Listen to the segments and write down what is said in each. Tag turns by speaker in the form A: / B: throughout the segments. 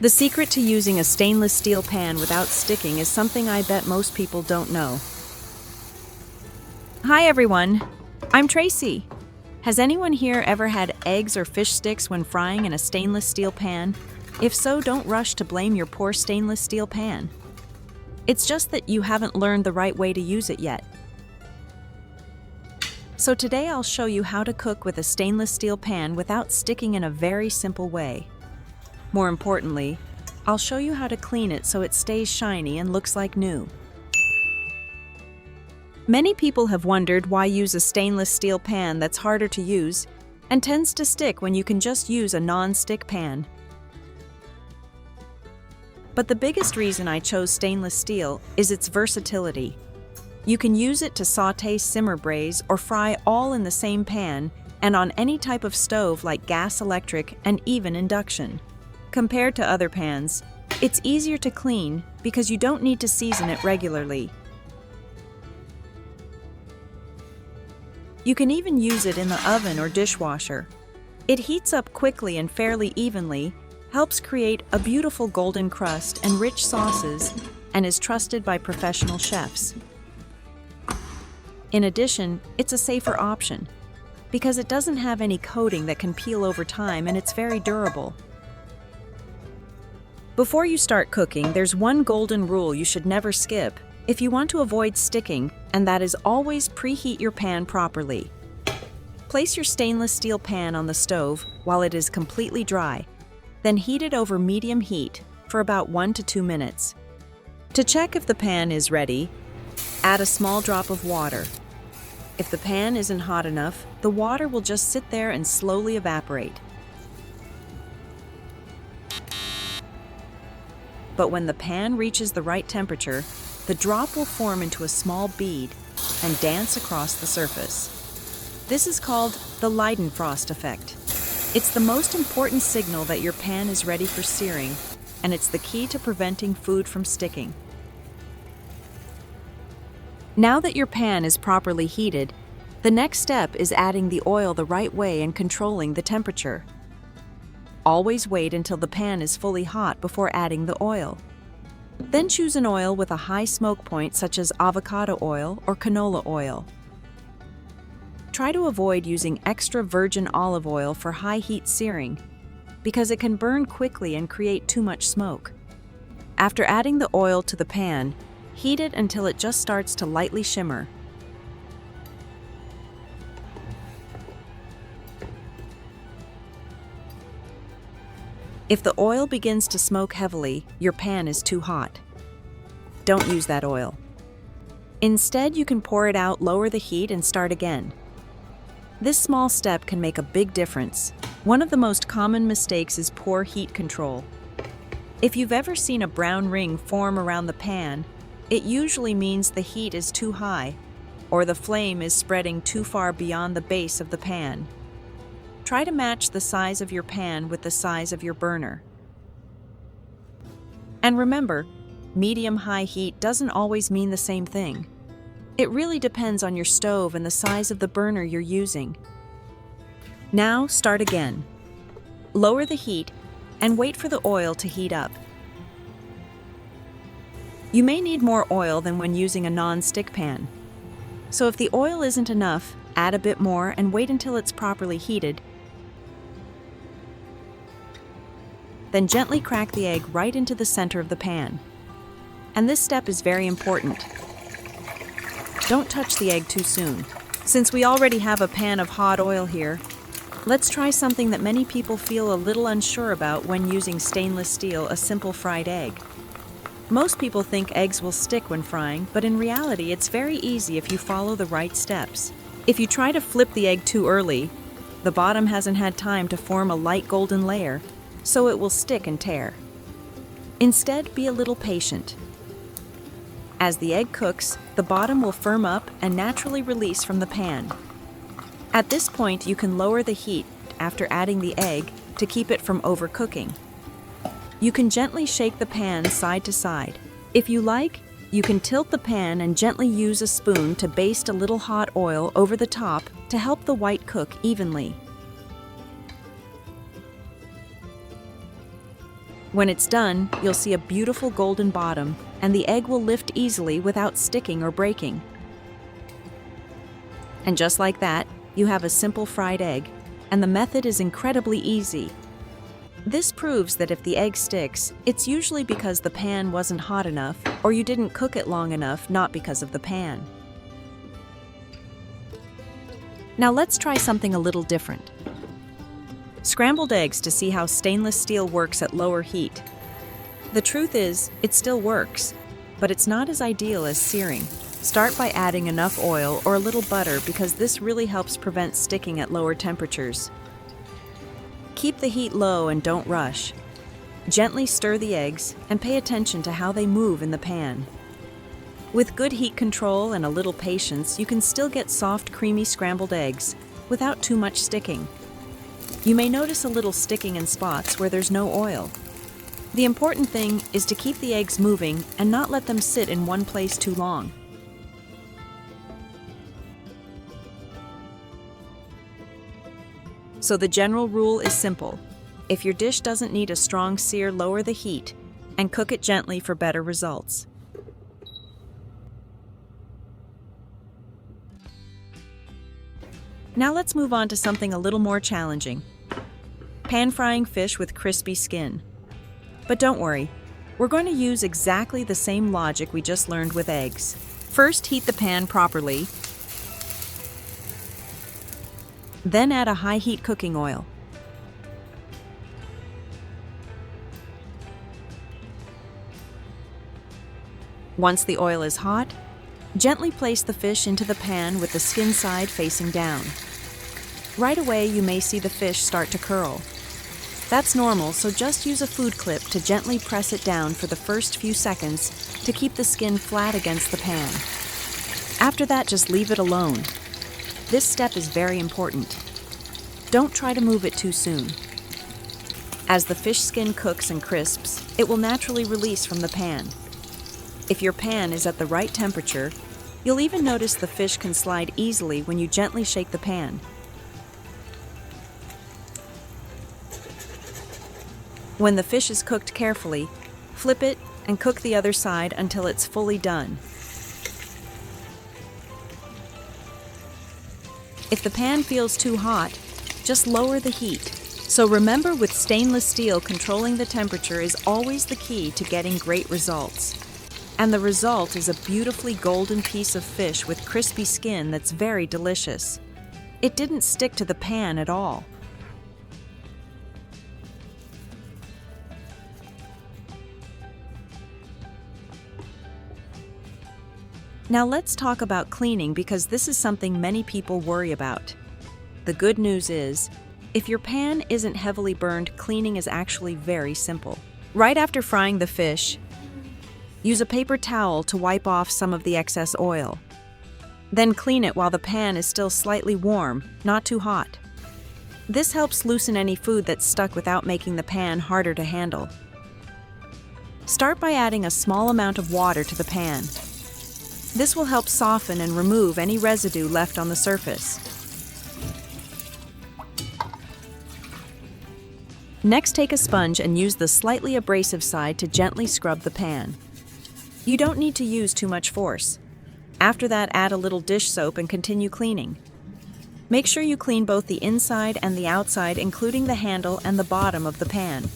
A: The secret to using a stainless steel pan without sticking is something I bet most people don't know. Hi everyone, I'm Tracy. Has anyone here ever had eggs or fish sticks when frying in a stainless steel pan? If so, don't rush to blame your poor stainless steel pan. It's just that you haven't learned the right way to use it yet. So today I'll show you how to cook with a stainless steel pan without sticking in a very simple way. More importantly, I'll show you how to clean it so it stays shiny and looks like new. Many people have wondered why use a stainless steel pan that's harder to use and tends to stick when you can just use a non-stick pan. But the biggest reason I chose stainless steel is its versatility. You can use it to sauté, simmer, braise, or fry all in the same pan and on any type of stove like gas, electric, and even induction. Compared to other pans, it's easier to clean because you don't need to season it regularly. You can even use it in the oven or dishwasher. It heats up quickly and fairly evenly, helps create a beautiful golden crust and rich sauces, and is trusted by professional chefs. In addition, it's a safer option because it doesn't have any coating that can peel over time and it's very durable. Before you start cooking, there's one golden rule you should never skip if you want to avoid sticking, and that is always preheat your pan properly. Place your stainless steel pan on the stove while it is completely dry, then heat it over medium heat for about 1 to 2 minutes. To check if the pan is ready, add a small drop of water. If the pan isn't hot enough, the water will just sit there and slowly evaporate. But when the pan reaches the right temperature, the drop will form into a small bead and dance across the surface. This is called the Leidenfrost effect. It's the most important signal that your pan is ready for searing, and it's the key to preventing food from sticking. Now that your pan is properly heated, the next step is adding the oil the right way and controlling the temperature. Always wait until the pan is fully hot before adding the oil. Then choose an oil with a high smoke point such as avocado oil or canola oil. Try to avoid using extra virgin olive oil for high heat searing because it can burn quickly and create too much smoke. After adding the oil to the pan, heat it until it just starts to lightly shimmer. If the oil begins to smoke heavily, your pan is too hot. Don't use that oil. Instead, you can pour it out, lower the heat, and start again. This small step can make a big difference. One of the most common mistakes is poor heat control. If you've ever seen a brown ring form around the pan, it usually means the heat is too high, or the flame is spreading too far beyond the base of the pan. Try to match the size of your pan with the size of your burner. And remember, medium-high heat doesn't always mean the same thing. It really depends on your stove and the size of the burner you're using. Now, start again. Lower the heat and wait for the oil to heat up. You may need more oil than when using a non-stick pan. So if the oil isn't enough, add a bit more and wait until it's properly heated. Then gently crack the egg right into the center of the pan. And this step is very important. Don't touch the egg too soon. Since we already have a pan of hot oil here, let's try something that many people feel a little unsure about when using stainless steel, a simple fried egg. Most people think eggs will stick when frying, but in reality it's very easy if you follow the right steps. If you try to flip the egg too early, the bottom hasn't had time to form a light golden layer, so it will stick and tear. Instead, be a little patient. As the egg cooks, the bottom will firm up and naturally release from the pan. At this point, you can lower the heat after adding the egg to keep it from overcooking. You can gently shake the pan side to side. If you like, you can tilt the pan and gently use a spoon to baste a little hot oil over the top to help the white cook evenly. When it's done, you'll see a beautiful golden bottom, and the egg will lift easily without sticking or breaking. And just like that, you have a simple fried egg, and the method is incredibly easy. This proves that if the egg sticks, it's usually because the pan wasn't hot enough or you didn't cook it long enough, not because of the pan. Now let's try something a little different. Scrambled eggs to see how stainless steel works at lower heat. The truth is, it still works, but it's not as ideal as searing. Start by adding enough oil or a little butter because this really helps prevent sticking at lower temperatures. Keep the heat low and don't rush. Gently stir the eggs and pay attention to how they move in the pan. With good heat control and a little patience, you can still get soft, creamy scrambled eggs without too much sticking. You may notice a little sticking in spots where there's no oil. The important thing is to keep the eggs moving and not let them sit in one place too long. So the general rule is simple. If your dish doesn't need a strong sear, lower the heat and cook it gently for better results. Now let's move on to something a little more challenging. Pan-frying fish with crispy skin. But don't worry, we're going to use exactly the same logic we just learned with eggs. First, heat the pan properly. Then add a high-heat cooking oil. Once the oil is hot, gently place the fish into the pan with the skin side facing down. Right away, you may see the fish start to curl. That's normal, so just use a food clip to gently press it down for the first few seconds to keep the skin flat against the pan. After that, just leave it alone. This step is very important. Don't try to move it too soon. As the fish skin cooks and crisps, it will naturally release from the pan. If your pan is at the right temperature, you'll even notice the fish can slide easily when you gently shake the pan. When the fish is cooked carefully, flip it and cook the other side until it's fully done. If the pan feels too hot, just lower the heat. So remember, with stainless steel, controlling the temperature is always the key to getting great results. And the result is a beautifully golden piece of fish with crispy skin that's very delicious. It didn't stick to the pan at all. Now let's talk about cleaning, because this is something many people worry about. The good news is, if your pan isn't heavily burned, cleaning is actually very simple. Right after frying the fish, use a paper towel to wipe off some of the excess oil. Then clean it while the pan is still slightly warm, not too hot. This helps loosen any food that's stuck without making the pan harder to handle. Start by adding a small amount of water to the pan. This will help soften and remove any residue left on the surface. Next, take a sponge and use the slightly abrasive side to gently scrub the pan. You don't need to use too much force. After that, add a little dish soap and continue cleaning. Make sure you clean both the inside and the outside, including the handle and the bottom of the pan.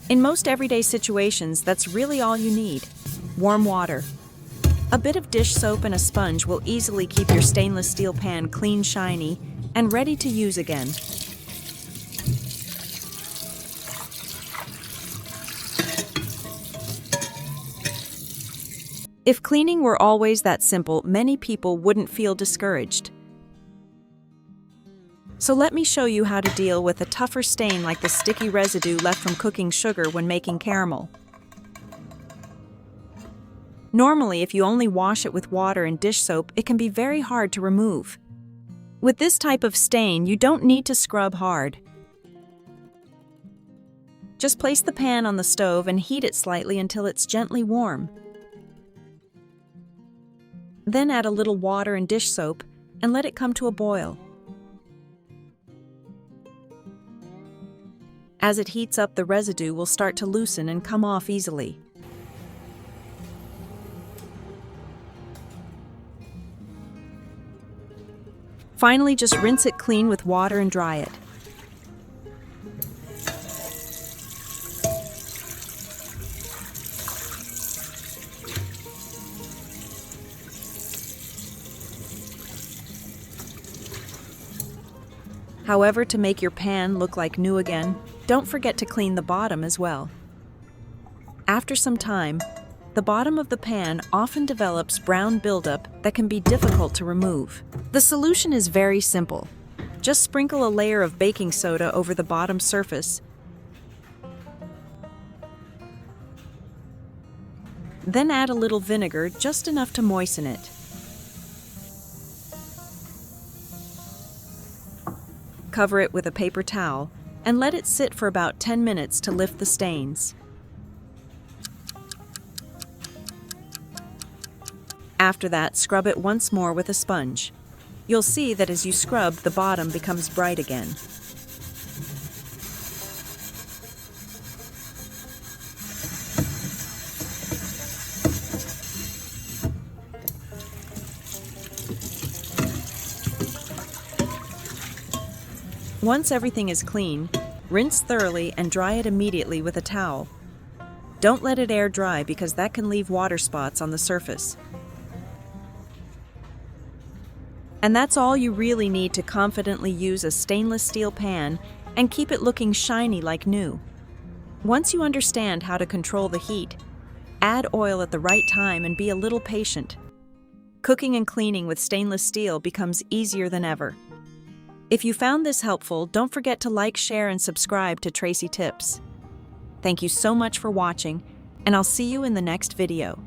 A: In most everyday situations, that's really all you need. Warm water. A bit of dish soap and a sponge will easily keep your stainless steel pan clean, shiny, and ready to use again. If cleaning were always that simple, many people wouldn't feel discouraged. So let me show you how to deal with a tougher stain like the sticky residue left from cooking sugar when making caramel. Normally, if you only wash it with water and dish soap, it can be very hard to remove. With this type of stain, you don't need to scrub hard. Just place the pan on the stove and heat it slightly until it's gently warm. Then add a little water and dish soap and let it come to a boil. As it heats up, the residue will start to loosen and come off easily. Finally, just rinse it clean with water and dry it. However, to make your pan look like new again, don't forget to clean the bottom as well. After some time, the bottom of the pan often develops brown buildup that can be difficult to remove. The solution is very simple. Just sprinkle a layer of baking soda over the bottom surface. Then add a little vinegar, just enough to moisten it. Cover it with a paper towel and let it sit for about 10 minutes to lift the stains. After that, scrub it once more with a sponge. You'll see that as you scrub, the bottom becomes bright again. Once everything is clean, rinse thoroughly and dry it immediately with a towel. Don't let it air dry because that can leave water spots on the surface. And that's all you really need to confidently use a stainless steel pan and keep it looking shiny like new. Once you understand how to control the heat, add oil at the right time and be a little patient. Cooking and cleaning with stainless steel becomes easier than ever. If you found this helpful, don't forget to like, share, and subscribe to Tracy Tips. Thank you so much for watching, and I'll see you in the next video.